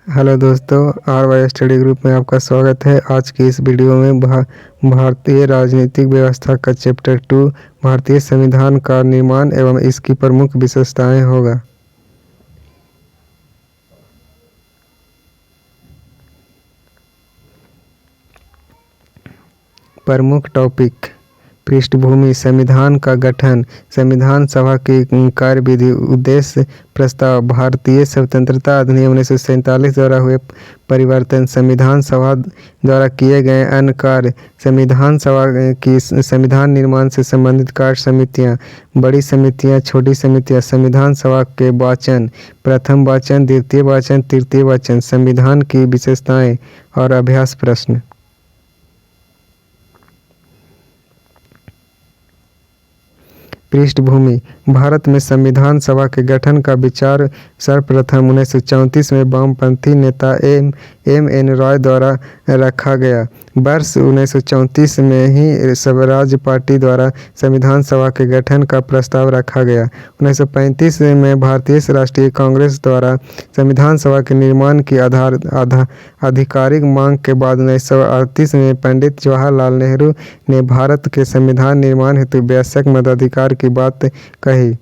Hello दोस्तों, R Y study group में आपका स्वागत है। आज की इस वीडियो में भारतीय राजनीतिक व्यवस्था का चैप्टर 2 भारतीय संविधान का निर्माण एवं इसकी प्रमुख विशेषताएं होगा। प्रमुख टॉपिक: पृष्ठभूमि, संविधान का गठन, संविधान सभा की कार्यविधि, उद्देश्य, प्रस्ताव, भारतीय स्वतंत्रता अधिनियम 1947 द्वारा हुए परिवर्तन, संविधान सभा द्वारा किए गए अन्य कार्य, संविधान सभा की संविधान निर्माण से संबंधित कार्य समितियां, बड़ी समितियां, छोटी समितियां, संविधान सभा के वाचन, प्रथम वाचन, द्वितीय वाचन, तृतीय वाचन, संविधान की विशेषताएं और अभ्यास प्रश्न। पृष्ठभूमि: भारत में संविधान सभा के गठन का विचार सर्वप्रथम 1934 में वामपंथी नेता एम एन रॉय द्वारा रखा गया। वर्ष 1934 में ही स्वराज पार्टी द्वारा संविधान सभा के गठन का प्रस्ताव रखा गया। 1935 में भारतीय राष्ट्रीय कांग्रेस द्वारा संविधान सभा के निर्माण की आधिकारिक मांग के बाद 1938 में पंडित जवाहरलाल नेहरू ने भारत के संविधान निर्माण हेतु वयस्क मताधिकार की बात कही।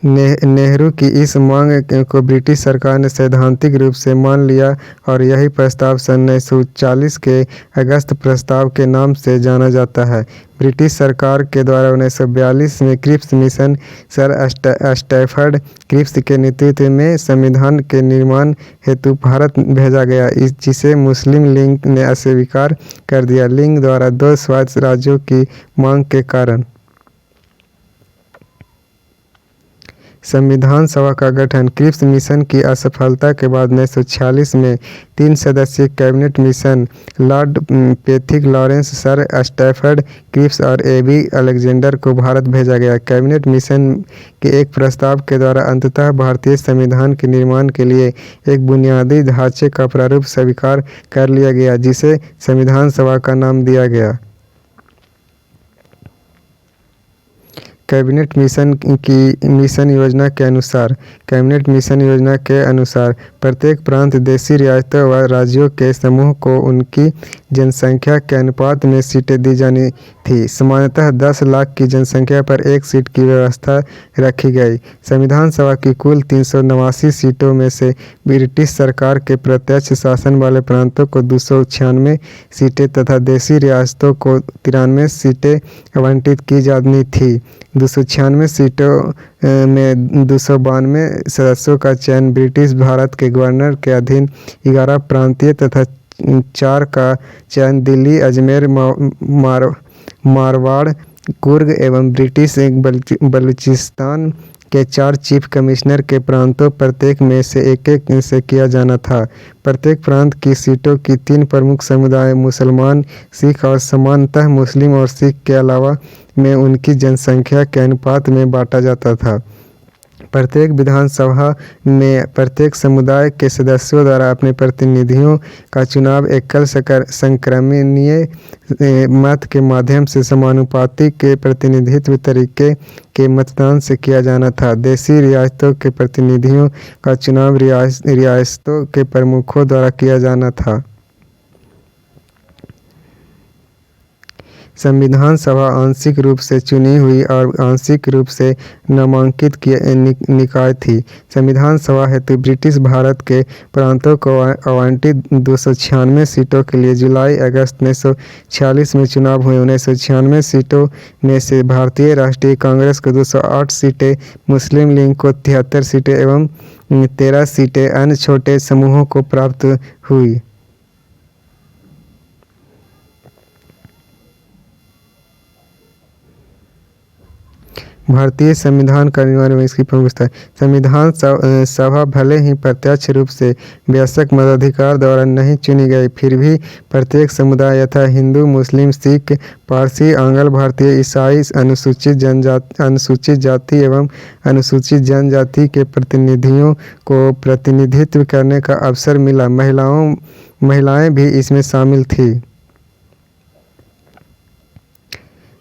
नेहरू की इस मांग को ब्रिटिश सरकार ने सैद्धांतिक रूप से मान लिया और यही प्रस्ताव सन 1940 के अगस्त प्रस्ताव के नाम से जाना जाता है। ब्रिटिश सरकार के द्वारा 1942 में Cripps mission sir Stafford Cripps के नेतृत्व में संविधान के निर्माण हेतु भारत भेजा गया, जिसे मुस्लिम लीग ने अस्वीकार कर दिया। लीग द्वारा 2 स्वायत्त राज्यों की मांग के कारण संविधान सभा का गठन। क्रिप्स मिशन की असफलता के बाद 1946 में 3 सदस्यीय cabinet mission lord Pethick Lawrence, sir Stafford Cripps और एबी अलेक्जेंडर को भारत भेजा गया। कैबिनेट मिशन के एक प्रस्ताव के द्वारा अंततः भारतीय संविधान के निर्माण के लिए एक बुनियादी ढांचे का प्रारूप स्वीकार कर लिया गया, जिसे संविधान सभा का नाम दिया गया। कैबिनेट मिशन योजना के अनुसार कैबिनेट मिशन योजना के अनुसार प्रत्येक प्रांत, देशी रियासतों व राज्यों के समूह को उनकी जनसंख्या के अनुपात में सीटें दी जानी थी। सामान्यतः 10 लाख की जनसंख्या पर 1 सीट की व्यवस्था रखी गई। संविधान सभा की कुल 389 सीटों में से ब्रिटिश सरकार के प्रत्यक्ष शासन वाले प्रांतों को 296 सीटें तथा देशी रियासतों को 93 सीटें आवंटित की जानी थी। 296 सीटों में 292 सदस्यों का चयन ब्रिटिश भारत के गवर्नर के अधीन, 11 प्रांतीय तथा 4 का चयन दिल्ली, अजमेर, मारवाड़, कुर्ग एवं ब्रिटिश बलूचिस्तान के 4 चीफ कमिश्नर के प्रांतों प्रत्येक में से एक से किया जाना था। प्रत्येक प्रांत की सीटों की 3 प्रमुख समुदाय मुसलमान, सिख और सामान्यतः मुस्लिम और सिख के अलावा में उनकी जनसंख्या के अनुपात में बांटा जाता था। प्रत्येक विधानसभा में प्रत्येक समुदाय के सदस्यों द्वारा अपने प्रतिनिधियों का चुनाव एकल संक्रमणीय मत के माध्यम से समानुपाती के प्रतिनिधित्व तरीके के मतदान से किया जाना था। देशी रियासतों के प्रतिनिधियों का चुनाव रियासतों के प्रमुखों द्वारा किया जाना था। संविधान सभा आंशिक रूप से चुनी हुई और आंशिक रूप से नामांकित निकाय थी। संविधान सभा हेतु ब्रिटिश भारत के प्रांतों को आवंटित 296 सीटों के लिए जुलाई-अगस्त 1946 में चुनाव हुए। 1996 सीटों में से भारतीय राष्ट्रीय कांग्रेस को 208 सीटें, मुस्लिम लीग को 73 सीटें एवं 13 सीटें अन्य छोटे समूहों को प्राप्त हुई। भारतीय संविधान का निर्माण में इसकी प्रमुख विशेषता। संविधान सभा भले ही प्रत्यक्ष रूप से वयस्क मताधिकार द्वारा नहीं चुनी गई, फिर भी प्रत्येक समुदाय यथा हिंदू, मुस्लिम, सिख, पारसी, आंग्ल भारतीय, ईसाई, अनुसूचित जाति एवं अनुसूचित जनजाति के प्रतिनिधियों को प्रतिनिधित्व करने का अवसर मिला। महिलाएं भी इसमें शामिल थी।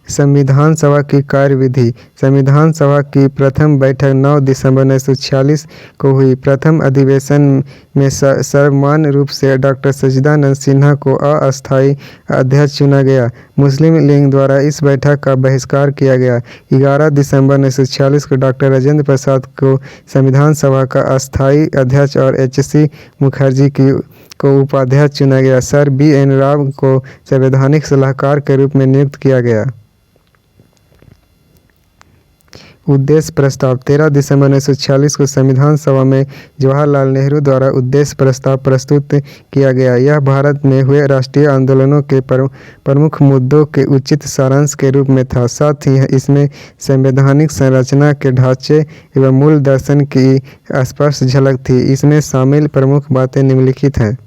संविधान सभा की कार्यविधि। संविधान सभा की प्रथम बैठक 9 दिसंबर 1946 को हुई। प्रथम अधिवेशन में सर्वमान्य रूप से डॉक्टर सच्चिदानंद सिन्हा को अस्थायी अध्यक्ष चुना गया। मुस्लिम लीग द्वारा इस बैठक का बहिष्कार किया गया। 11 दिसंबर 1946 को डॉक्टर राजेंद्र प्रसाद को संविधान सभा का अस्थायी अध्यक्ष और HC मुखर्जी को उपाध्यक्ष चुना गया। सर BN राव को संवैधानिक सलाहकार के रूप में नियुक्त किया गया। उद्देश्य प्रस्ताव। 13 दिसंबर 1946 को संविधान सभा में जवाहरलाल नेहरू द्वारा उद्देश्य प्रस्ताव प्रस्तुत किया गया। यह भारत में हुए राष्ट्रीय आंदोलनों के प्रमुख मुद्दों के उचित सारांश के रूप में था। साथ ही इसमें संवैधानिक संरचना के ढांचे एवं मूल दर्शन की स्पष्ट झलक थी। इसमें शामिल प्रमुख बातें निम्नलिखित हैं।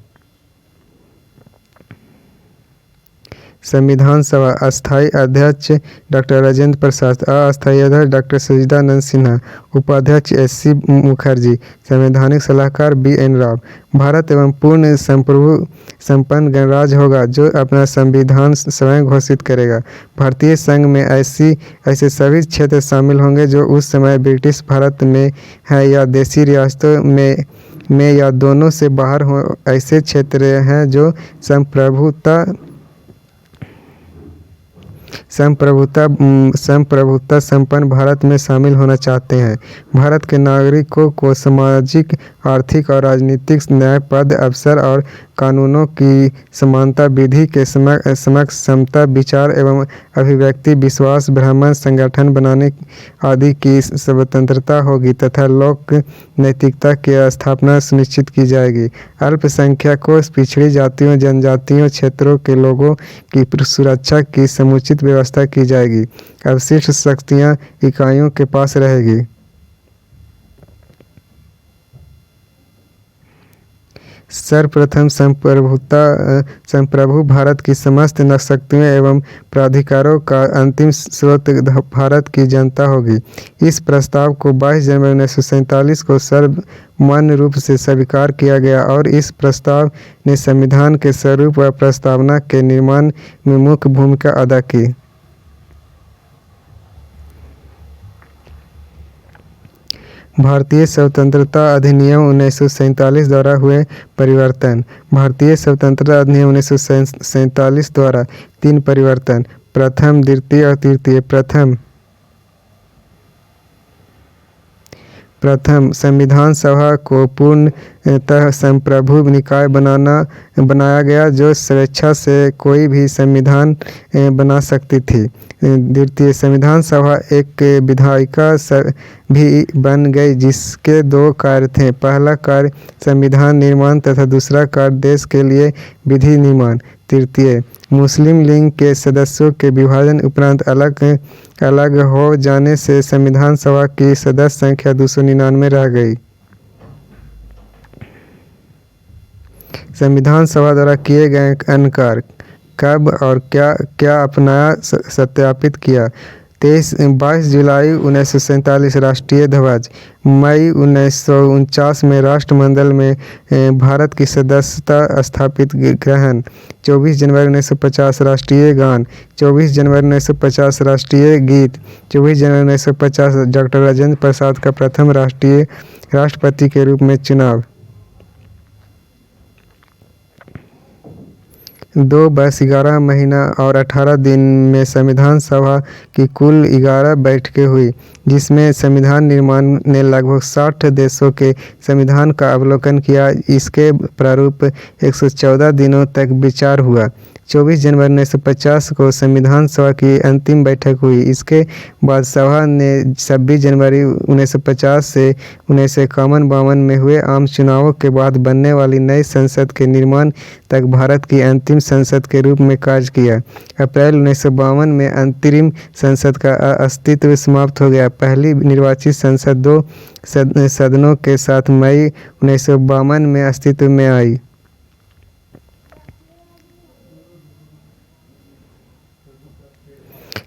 संविधान सभा अस्थायी अध्यक्ष डॉक्टर राजेंद्र प्रसाद, अस्थायी अध्यक्ष डॉक्टर सच्चिदानंद सिन्हा, उपाध्यक्ष HC मुखर्जी, संवैधानिक सलाहकार BN राव। भारत एवं पूर्ण संप्रभु संपन्न गणराज्य होगा जो अपना संविधान स्वयं घोषित करेगा। भारतीय संघ में ऐसे सभी क्षेत्र शामिल होंगे जो उस समय ब्रिटिश भारत में है या देसी रियासतों में या दोनों से बाहर हो। ऐसे क्षेत्र हैं जो संप्रभुता संपन्न भारत में शामिल होना चाहते हैं। भारत के नागरिकों को सामाजिक, आर्थिक और राजनीतिक न्याय, पद, अवसर और कानूनों की समानता, विधि के समक्ष समता, विचार एवं अभिव्यक्ति, विश्वास, भ्रमण, संगठन बनाने आदि की स्वतंत्रता होगी तथा लोक नैतिकता की स्थापना सुनिश्चित की जाएगी। अल्पसंख्यकों, पिछड़ी जातियों, जनजातीय क्षेत्रों के लोगों की सुरक्षा की समुचित व्यवस्था की जाएगी। अवशिष्ट शक्तियाँ इकाइयों के पास रहेगी। सर्वप्रथम संप्रभु भारत की समस्त शक्तियों एवं प्राधिकारों का अंतिम स्रोत भारत की जनता होगी। इस प्रस्ताव को 22 जनवरी 1947 को सर्वमान्य रूप से स्वीकार किया गया और इस प्रस्ताव ने संविधान के स्वरूप व प्रस्तावना के निर्माण में मुख्य भूमिका अदा की। भारतीय स्वतंत्रता अधिनियम 1947 द्वारा हुए परिवर्तन। भारतीय स्वतंत्रता अधिनियम 1947 द्वारा 3 परिवर्तन। प्रथम, द्वितीय और तृतीय। प्रथम, संविधान सभा को पूर्णतः संप्रभु निकाय बनाया गया जो स्वेच्छा से कोई भी संविधान बना सकती थी। द्वितीय, संविधान सभा एक विधायिका भी बन गई जिसके 2 कार्य थे। पहला कार्य संविधान निर्माण तथा दूसरा कार्य देश के लिए विधि निर्माण। तृतीय, मुस्लिम लीग के सदस्यों के विभाजन उपरांत अलग हो जाने से संविधान सभा की सदस्य संख्या 299 रह गई। संविधान सभा द्वारा किए गए अन्य कार्य। कब और क्या अपनाया, सत्यापित किया। 22 जुलाई 1947 राष्ट्रीय ध्वज। मई 1949 में राष्ट्रमंडल में भारत की सदस्यता स्थापित ग्रहण। 24 जनवरी 1950 राष्ट्रीय गान। 24 जनवरी 1950 राष्ट्रीय गीत। 24 जनवरी 1950 डॉक्टर राजेंद्र प्रसाद का प्रथम राष्ट्रपति के रूप में चुनाव। 2 वर्ष 11 महीना और 18 दिन में संविधान सभा की कुल 11 बैठकें हुई जिसमें संविधान निर्माण ने लगभग 60 देशों के संविधान का अवलोकन किया। इसके प्रारूप 114 दिनों तक विचार हुआ। 24 जनवरी 1950 को संविधान सभा की अंतिम बैठक हुई। इसके बाद सभा ने 26 जनवरी 1950 से 1951-52 में हुए आम चुनावों के बाद बनने वाली नई संसद के निर्माण तक भारत की अंतिम संसद के रूप में कार्य किया। अप्रैल 1952 में अंतरिम संसद का अस्तित्व समाप्त हो गया। पहली निर्वाचित संसद 2 सदनों के साथ मई 1952 में अस्तित्व में आई।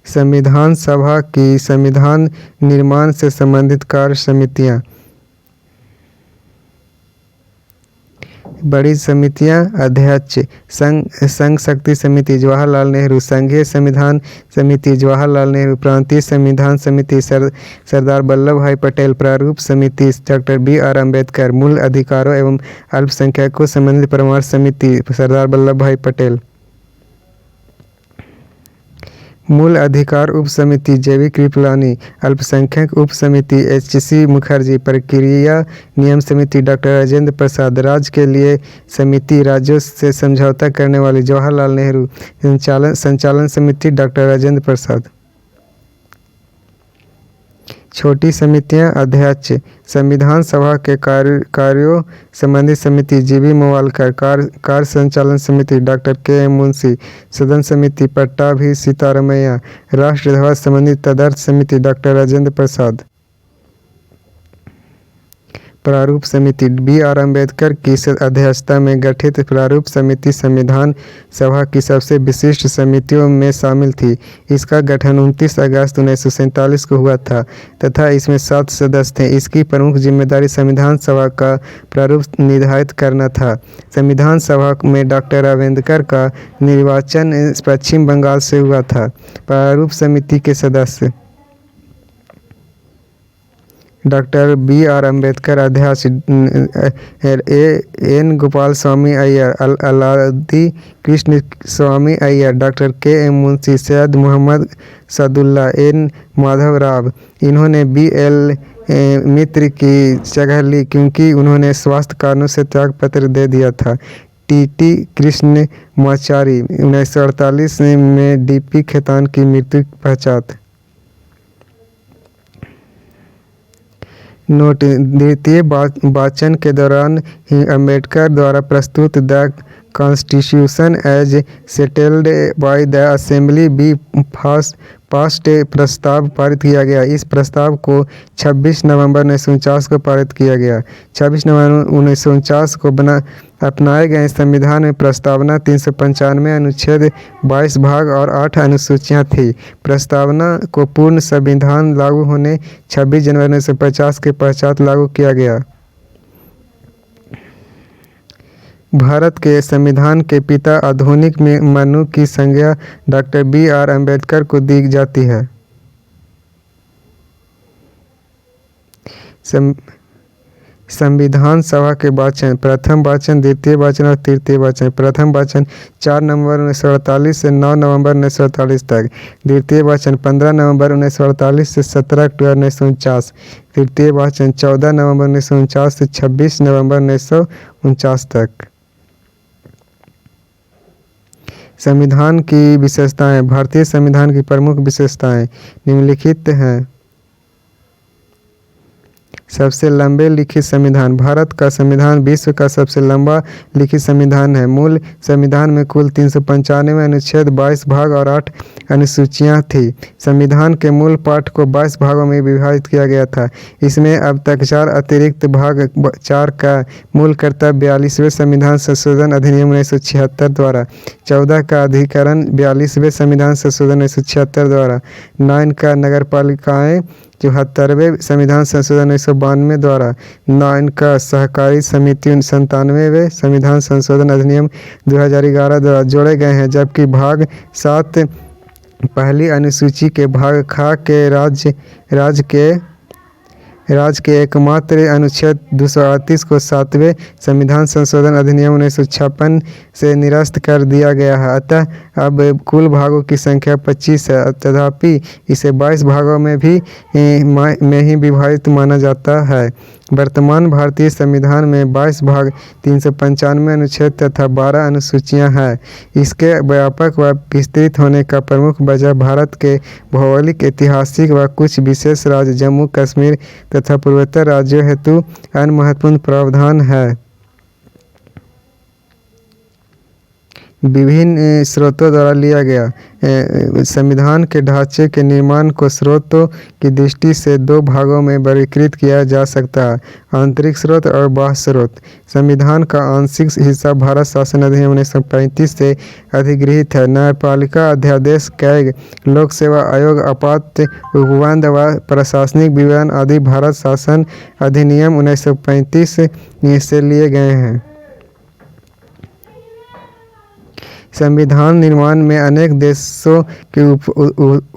संविधान सभा की संविधान निर्माण से संबंधित कार्य समितियां। बड़ी समितियां अध्यक्ष संघ शक्ति समिति जवाहरलाल नेहरू, संघीय संविधान समिति जवाहरलाल नेहरू, प्रांतीय संविधान समिति सरदार वल्लभ भाई पटेल, प्रारूप समिति डॉक्टर BR अम्बेडकर, मूल अधिकारों एवं अल्पसंख्यकों संबंधित परामर्श समिति सरदार वल्लभ भाई पटेल, मूल अधिकार उप समिति JV कृपलानी, अल्पसंख्यक उप समिति HC मुखर्जी, प्रक्रिया नियम समिति डॉक्टर राजेंद्र प्रसाद, राज्य के लिए समिति राज्यों से समझौता करने वाली जवाहरलाल नेहरू, संचालन समिति डॉक्टर राजेंद्र प्रसाद। छोटी समितियां अध्यक्ष संविधान सभा के कार्यों संबंधी समिति GV मोवालकर, कार्य संचालन समिति डॉक्टर KM मुंशी, सदन समिति पट्टाभी सीतारमैया, राष्ट्र ध्वज संबंधी तदर्थ समिति डॉक्टर राजेंद्र प्रसाद। प्रारूप समिति BR अम्बेडकर की अध्यक्षता में गठित प्रारूप समिति संविधान सभा की सबसे विशिष्ट समितियों में शामिल थी। इसका गठन 29 अगस्त 1947 को हुआ था तथा इसमें 7 सदस्य थे। इसकी प्रमुख जिम्मेदारी संविधान सभा का प्रारूप निर्धारित करना था। संविधान सभा में डॉक्टर अम्बेडकर का निर्वाचन पश्चिम बंगाल से हुआ था। प्रारूप समिति के सदस्य डॉक्टर BR अम्बेडकर अध्यक्ष, N Gopal Swami Ayyar, Alladi Krishna Swami Ayyar, doctor KM Munshi, Syed Mohammad Saadulla, N Madhav Rao. इन्होंने BL मित्र की जगह ली क्योंकि उन्होंने स्वास्थ्य कारणों से त्यागपत्र दे दिया था। TT कृष्ण माचारी, 1948 में DP खेतान की मृत्यु पश्चात। नोट: द्वितीय वाचन के दौरान ही अम्बेडकर द्वारा प्रस्तुत the constitution as settled by the assembly be passed प्रस्ताव पारित किया गया। इस प्रस्ताव को 26 नवंबर 1949 को पारित किया गया। 26 नवंबर 1949 को अपनाए गए संविधान में प्रस्तावना 395 अनुच्छेद 22 भाग और 8 अनुसूचियां थी। प्रस्तावना को पूर्ण संविधान लागू होने 26 जनवरी 1950 के पश्चात लागू किया गया। भारत के संविधान के पिता आधुनिक में मनु की संज्ञा डॉक्टर BR अम्बेडकर को दी जाती है। संविधान सभा के वाचन: प्रथम वाचन, द्वितीय वाचन और तृतीय वाचन। प्रथम वाचन 4 नवंबर 1948 से 9 नवंबर 1948 तक। द्वितीय वाचन 15 नवंबर 1948 से 17 अक्टूबर 1949। तृतीय वाचन 14 नवंबर 1949 से 26 नवंबर 1949 तक। संविधान की विशेषताएं: भारतीय संविधान की प्रमुख विशेषताएं निम्नलिखित हैं। सबसे लंबे लिखित संविधान: भारत का संविधान विश्व का सबसे लंबा लिखित संविधान है। मूल संविधान में कुल 395 अनुच्छेद, 22 भाग और 8 अनुसूचियां थी। संविधान के मूल पाठ को 22 भागों में विभाजित किया गया था। इसमें अब तक 4 अतिरिक्त भाग 4 का मूल कर्तव्य 42वें संविधान संशोधन अधिनियम 1976 द्वारा, 14 का अधिकरण 42वें संविधान संशोधन 1976 द्वारा, 9 का नगरपालिकाएं 74वें संविधान संशोधन 1992 द्वारा, 9 का सहकारी समिति 97वें संविधान संशोधन अधिनियम 2011 द्वारा जोड़े गए हैं, जबकि भाग 7 पहली अनुसूची के भाग ख के राज्य के एकमात्र अनुच्छेद 238 को 7वें संविधान संशोधन अधिनियम 1956 से निरस्त कर दिया गया है। अतः अब कुल भागों की संख्या 25 है। तथापि इसे 22 भागों में ही विभाजित माना जाता है। वर्तमान भारतीय संविधान में 22 भाग, 395 अनुच्छेद तथा 12 अनुसूचियां हैं। इसके व्यापक व विस्तृत होने का प्रमुख वजह भारत के भौगोलिक, ऐतिहासिक व कुछ विशेष राज्य जम्मू कश्मीर तथा पूर्वोत्तर राज्यों हेतु अन्य महत्वपूर्ण प्रावधान है। विभिन्न स्रोतों द्वारा लिया गया संविधान के ढांचे के निर्माण को स्रोतों की दृष्टि से 2 भागों में वर्गीकृत किया जा सकता है: आंतरिक स्रोत और बाह्य स्रोत। संविधान का आंशिक हिस्सा भारत शासन अधिनियम 1935 से अधिगृहीत है। न्यायपालिका अध्यादेश, कैग, लोक सेवा आयोग, आपात उपबंध व प्रशासनिक विवरण आदि भारत शासन अधिनियम 1935 से लिए गए हैं। संविधान निर्माण में अनेक देशों के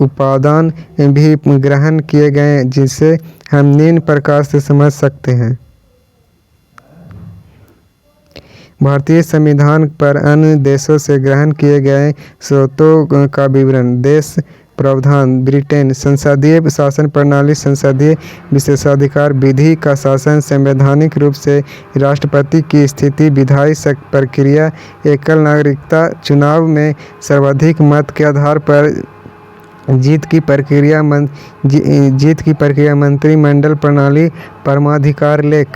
उपादान भी ग्रहण किए गए जिसे हम निम्न प्रकार से समझ सकते हैं। भारतीय संविधान पर अन्य देशों से ग्रहण किए गए स्रोतों का विवरण। देश प्रावधान। ब्रिटेन संसदीय शासन प्रणाली। संसदीय विशेषाधिकार। विधि का शासन। संवैधानिक रूप से राष्ट्रपति की स्थिति। विधायी प्रक्रिया। एकल नागरिकता। चुनाव में सर्वाधिक मत के आधार पर जीत की प्रक्रिया। मंत्रिमंडल प्रणाली। परमाधिकार। लेख।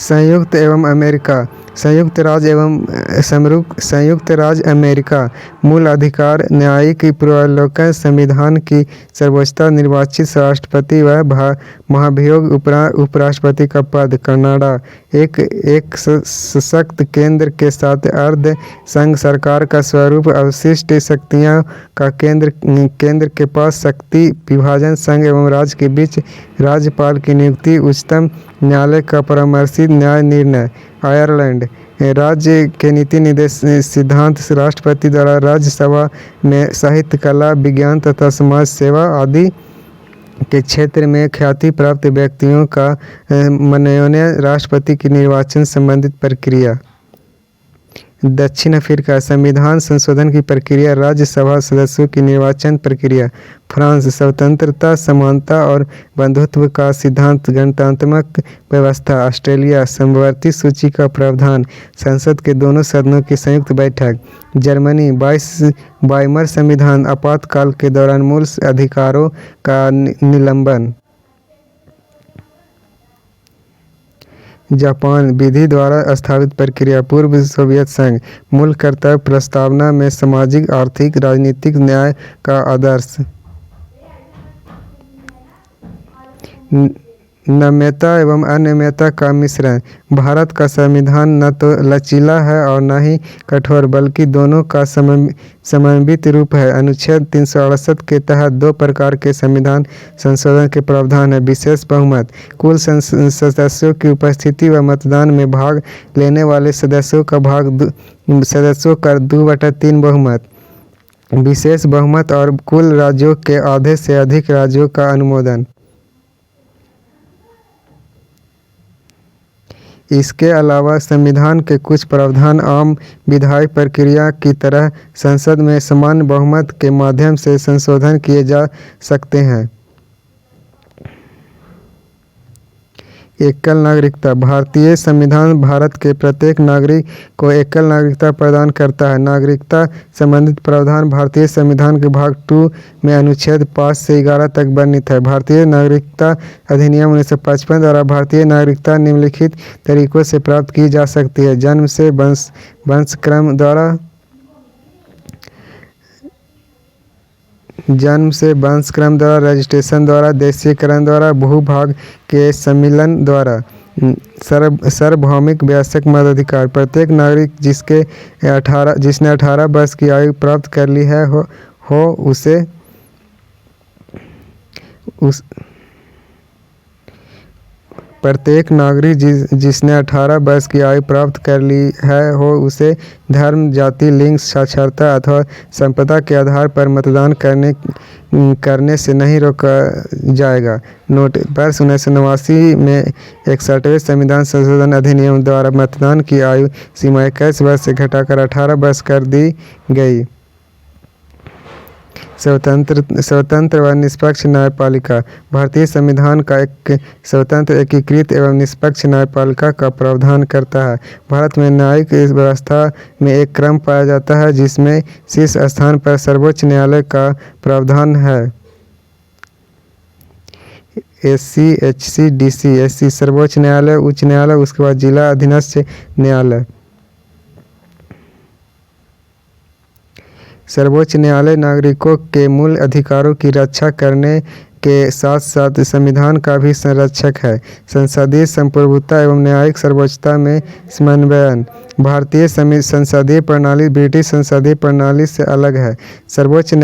संयुक्त एवं अमेरिका। संयुक्त राज्य अमेरिका। मूल अधिकार। न्यायिक पूर्वावलोकन। संविधान की सर्वोच्चता। निर्वाचित राष्ट्रपति व महाभियोग उपराष्ट्रपति का पद। कनाडा एक सशक्त केंद्र के साथ अर्ध संघ सरकार का स्वरूप। अवशिष्ट शक्तियों का केंद्र के पास शक्ति विभाजन। संघ एवं राज्य के बीच राज्यपाल की नियुक्ति। उच्चतम न्यायालय का परामर्शी न्याय निर्णय। आयरलैंड राज्य के नीति निर्देश सिद्धांत। राष्ट्रपति द्वारा राज्यसभा में साहित्य, कला, विज्ञान तथा समाज सेवा आदि के क्षेत्र में ख्याति प्राप्त व्यक्तियों का मनोनयन। राष्ट्रपति की निर्वाचन संबंधित प्रक्रिया। दक्षिण अफ्रीका संविधान संशोधन की प्रक्रिया। राज्यसभा सदस्यों की निर्वाचन प्रक्रिया। फ्रांस स्वतंत्रता, समानता और बंधुत्व का सिद्धांत। गणतंत्रात्मक व्यवस्था। ऑस्ट्रेलिया समवर्ती सूची का प्रावधान। संसद के दोनों सदनों की संयुक्त बैठक। जर्मनी वाइमर संविधान। आपातकाल के दौरान मूल अधिकारों का निलंबन। जापान विधि द्वारा स्थापित प्रक्रिया। पूर्व सोवियत संघ मूल कर्तव्य प्रस्तावना में सामाजिक, आर्थिक, राजनीतिक न्याय का आदर्श। नम्यता एवं अनम्यता का मिश्रण। भारत का संविधान न तो लचीला है और न ही कठोर बल्कि दोनों का समन्वित रूप है। अनुच्छेद 368 के तहत दो प्रकार के संविधान संशोधन के प्रावधान है। विशेष बहुमत। कुल सदस्यों की उपस्थिति व मतदान में भाग लेने वाले सदस्यों का 2/3 बहुमत। विशेष बहुमत और कुल राज्यों के आधे से अधिक राज्यों का अनुमोदन। इसके अलावा संविधान के कुछ प्रावधान आम विधायी प्रक्रिया की तरह संसद में समान बहुमत के माध्यम से संशोधन किए जा सकते हैं। एकल नागरिकता। भारतीय संविधान भारत के प्रत्येक नागरिक को एकल नागरिकता प्रदान करता है। नागरिकता संबंधित प्रावधान भारतीय संविधान के भाग 2 में अनुच्छेद 5 से 11 तक वर्णित है। भारतीय नागरिकता अधिनियम 1955 द्वारा भारतीय नागरिकता निम्नलिखित तरीकों से प्राप्त की जा सकती है। जन्म से वंशक्रम द्वारा, रजिस्ट्रेशन द्वारा, देशीकरण द्वारा, भूभाग के सम्मिलन द्वारा। सार्वभौमिक वयस्क मताधिकार। प्रत्येक नागरिक जिसने 18 वर्ष की आयु प्राप्त कर ली है प्रत्येक नागरिक जिसने 18 वर्ष की आयु प्राप्त कर ली है उसे धर्म, जाति, लिंग, साक्षरता अथवा संपदा के आधार पर मतदान करने से नहीं रोका जाएगा। नोट। वर्ष 1989 में 61वें संविधान संशोधन अधिनियम द्वारा मतदान की आयु सीमा 21 वर्ष से घटाकर 18 वर्ष कर दी गई। स्वतंत्र व निष्पक्ष न्यायपालिका। भारतीय संविधान का एक स्वतंत्र, एकीकृत एवं निष्पक्ष न्यायपालिका का प्रावधान करता है। भारत में न्यायिक व्यवस्था में एक क्रम पाया जाता है जिसमें शीर्ष स्थान पर सर्वोच्च न्यायालय का प्रावधान है। SC, HC, DC. एससी सर्वोच्च न्यायालय, उच्च न्यायालय, उसके बाद जिला अधीनस्थ न्यायालय। सर्वोच्च न्यायालय नागरिकों के मूल अधिकारों की रक्षा करने के साथ साथ संविधान का भी संरक्षक है। संसदीय संप्रभुता एवं न्यायिक सर्वोच्चता में समन्वयन। भारतीय संसदीय प्रणाली ब्रिटिश संसदीय प्रणाली से अलग है। सर्वोच्च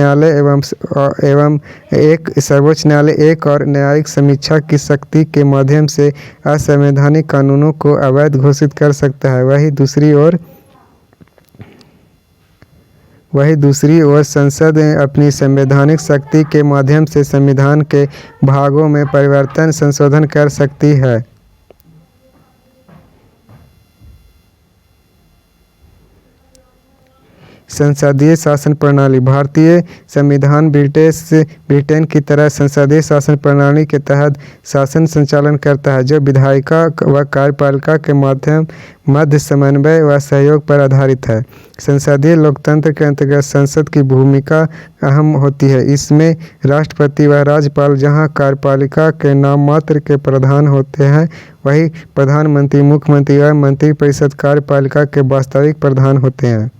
न्यायालय एक और न्यायिक समीक्षा की शक्ति के माध्यम से असंवैधानिक कानूनों को अवैध घोषित कर सकता है। वहीं दूसरी ओर संसद अपनी संवैधानिक शक्ति के माध्यम से संविधान के भागों में परिवर्तन संशोधन कर सकती है। संसदीय शासन प्रणाली। भारतीय संविधान ब्रिटेन की तरह संसदीय शासन प्रणाली के तहत शासन संचालन करता है, जो विधायिका व कार्यपालिका के मध्य समन्वय व सहयोग पर आधारित है। संसदीय लोकतंत्र के अंतर्गत संसद की भूमिका अहम होती है। इसमें राष्ट्रपति व राज्यपाल जहां कार्यपालिका के नाम मात्र के प्रधान होते हैं, वहीं प्रधानमंत्री, मुख्यमंत्री व मंत्रिपरिषद कार्यपालिका के वास्तविक प्रधान होते हैं।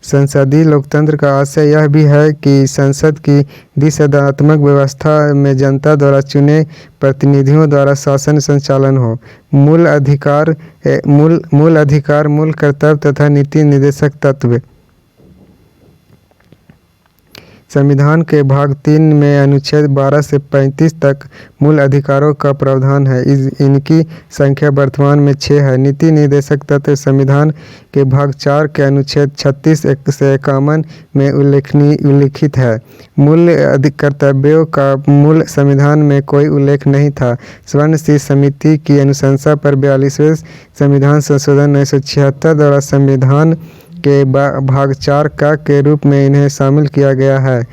संसदीय लोकतंत्र का आशय यह भी है कि संसद की द्विसदनात्मक व्यवस्था में जनता द्वारा चुने प्रतिनिधियों द्वारा शासन संचालन हो। मूल अधिकार, मूल कर्तव्य तथा नीति निर्देशक तत्व। संविधान के भाग 3 में अनुच्छेद 12 से 35 तक मूल अधिकारों का प्रावधान है। इनकी संख्या वर्तमान में 6 है। नीति निर्देशक तत्व संविधान के भाग 4 के अनुच्छेद 36 से 51 में उल्लिखित है। मूल कर्तव्यों का मूल संविधान में कोई उल्लेख नहीं था। स्वर्ण सिंह समिति की अनुशंसा पर 42वें संविधान संशोधन 1976 द्वारा संविधान के भाग 4 के रूप में इन्हें शामिल किया गया है।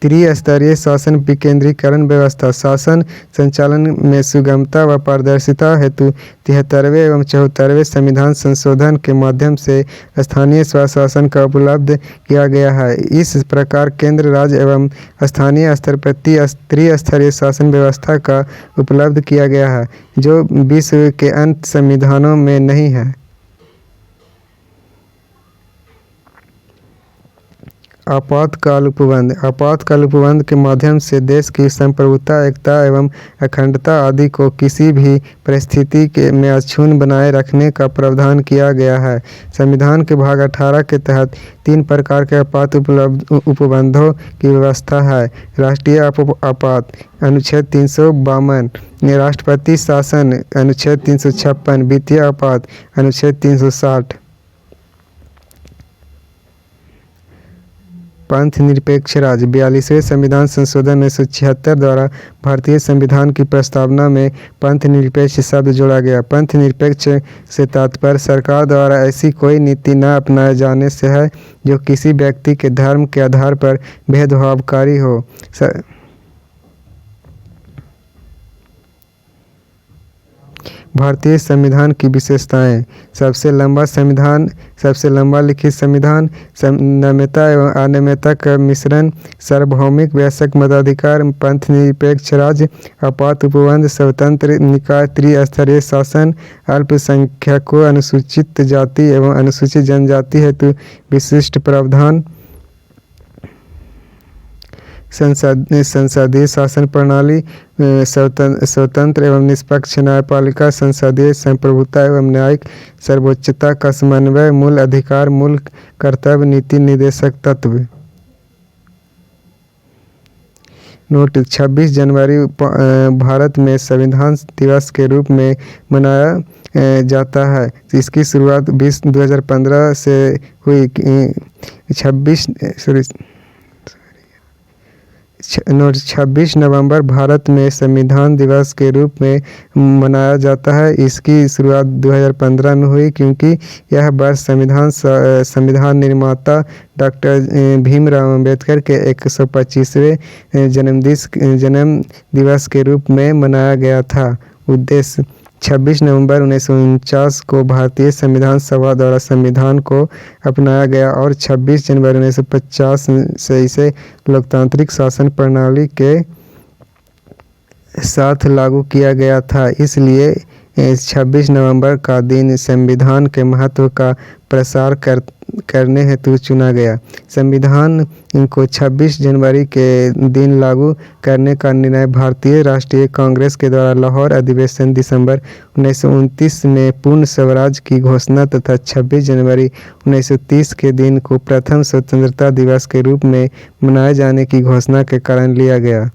त्रिस्तरीय शासन विकेंद्रीकरण व्यवस्था। शासन संचालन में सुगमता व पारदर्शिता हेतु 73वें एवं 74वें संविधान संशोधन के माध्यम से स्थानीय स्वशासन का उपलब्ध किया गया है। इस प्रकार केंद्र, राज्य एवं स्थानीय स्तर पर त्रिस्तरीय शासन व्यवस्था का उपलब्ध किया गया है, जो विश्व के अन्य संविधानों में नहीं है। आपातकाल उपबंध के माध्यम से देश की संप्रभुता, एकता एवं अखंडता आदि को किसी भी परिस्थिति में अक्षुण्ण बनाए रखने का प्रावधान किया गया है। संविधान के भाग 18 के तहत 3 प्रकार के आपात उपबंधों की व्यवस्था है। राष्ट्रीय आपात अनुच्छेद 352, राष्ट्रपति शासन अनुच्छेद 356, वित्तीय आपात अनुच्छेद 360। पंथ निरपेक्ष राज्य। 42वें संविधान संशोधन 1976 द्वारा भारतीय संविधान की प्रस्तावना में पंथ निरपेक्ष शब्द जोड़ा गया। पंथ निरपेक्ष से तात्पर्य सरकार द्वारा ऐसी कोई नीति न अपनाए जाने से है जो किसी व्यक्ति के धर्म के आधार पर भेदभावकारी हो। भारतीय संविधान की विशेषताएं। सबसे लंबा लिखित संविधान, नम्यता एवं अनम्यता का मिश्रण, सार्वभौमिक वयस्क मताधिकार, पंथ निरपेक्ष राज्य, आपात उपबंध, स्वतंत्र निकाय, त्रिस्तरीय शासन, अल्पसंख्यकों, अनुसूचित जाति एवं अनुसूचित जनजाति हेतु विशिष्ट प्रावधान, संसदीय शासन प्रणाली, स्वतंत्र एवं निष्पक्ष न्यायपालिका, संसदीय संप्रभुता एवं न्यायिक सर्वोच्चता का समन्वय, मूल अधिकार, मूल कर्तव्य, नीति निर्देशक तत्व। नोट: 26 जनवरी भारत में संविधान दिवस के रूप में मनाया जाता है। इसकी शुरुआत 2015 से हुई। 26 नवंबर भारत में संविधान दिवस के रूप में मनाया जाता है। इसकी शुरुआत 2015 में हुई, क्योंकि यह वर्ष संविधान निर्माता डॉक्टर भीमराव अम्बेडकर के 125वें जन्म दिवस के रूप में मनाया गया था। उद्देश्य: 26 नवंबर 1949 को भारतीय संविधान सभा द्वारा संविधान को अपनाया गया और 26 जनवरी 1950 से इसे लोकतांत्रिक शासन प्रणाली के साथ लागू किया गया था। इसलिए 26 नवंबर का दिन संविधान के महत्व का प्रसार करने हेतु चुना गया। संविधान को 26 जनवरी के दिन लागू करने का निर्णय भारतीय राष्ट्रीय कांग्रेस के द्वारा लाहौर अधिवेशन दिसंबर 1929 में पूर्ण स्वराज की घोषणा तथा 26 जनवरी 1930 के दिन को प्रथम स्वतंत्रता दिवस के रूप में मनाए जाने की घोषणा के कारण लिया गया।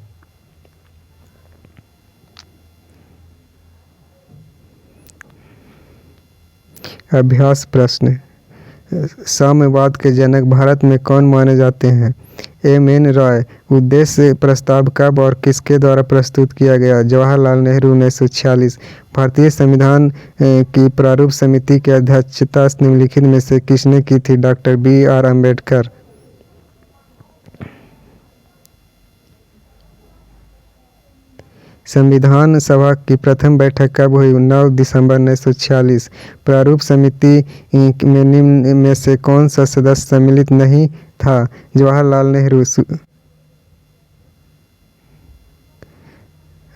अभ्यास प्रश्न। साम्यवाद के जनक भारत में कौन माने जाते हैं? एम.एन. रॉय। उद्देश्य प्रस्ताव कब और किसके द्वारा प्रस्तुत किया गया? जवाहरलाल नेहरू 1946। भारतीय संविधान की प्रारूप समिति की अध्यक्षता निम्नलिखित में से किसने की थी? Doctor B R. अम्बेडकर। संविधान सभा की प्रथम बैठक कब हुई? 9 दिसंबर 1946। प्रारूप समिति में निम्न में से कौन सा सदस्य सम्मिलित नहीं था? जवाहरलाल नेहरू।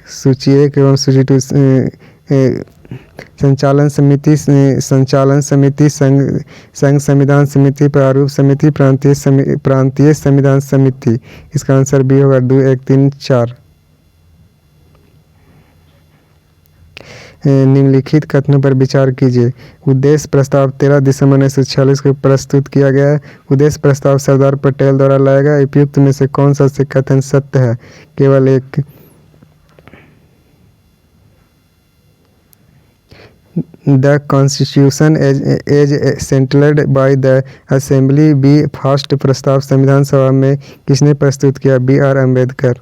सूची 1 एवं सूची 2। संचालन समिति, संघ संविधान समिति, प्रारूप समिति, प्रांतीय संविधान समिति। इसका आंसर बी होगा। 2, 1, 3, 4। निम्नलिखित कथनों पर विचार कीजिए। उद्देश्य प्रस्ताव 13 दिसंबर 1946 को प्रस्तुत किया गया। उद्देश्य प्रस्ताव सरदार पटेल द्वारा लाया गया। उपयुक्त में से कौन सा कथन सत्य है? केवल एक। The constitution as centred by the assembly B first प्रस्ताव संविधान सभा में किसने प्रस्तुत किया? बी.आर. अम्बेडकर।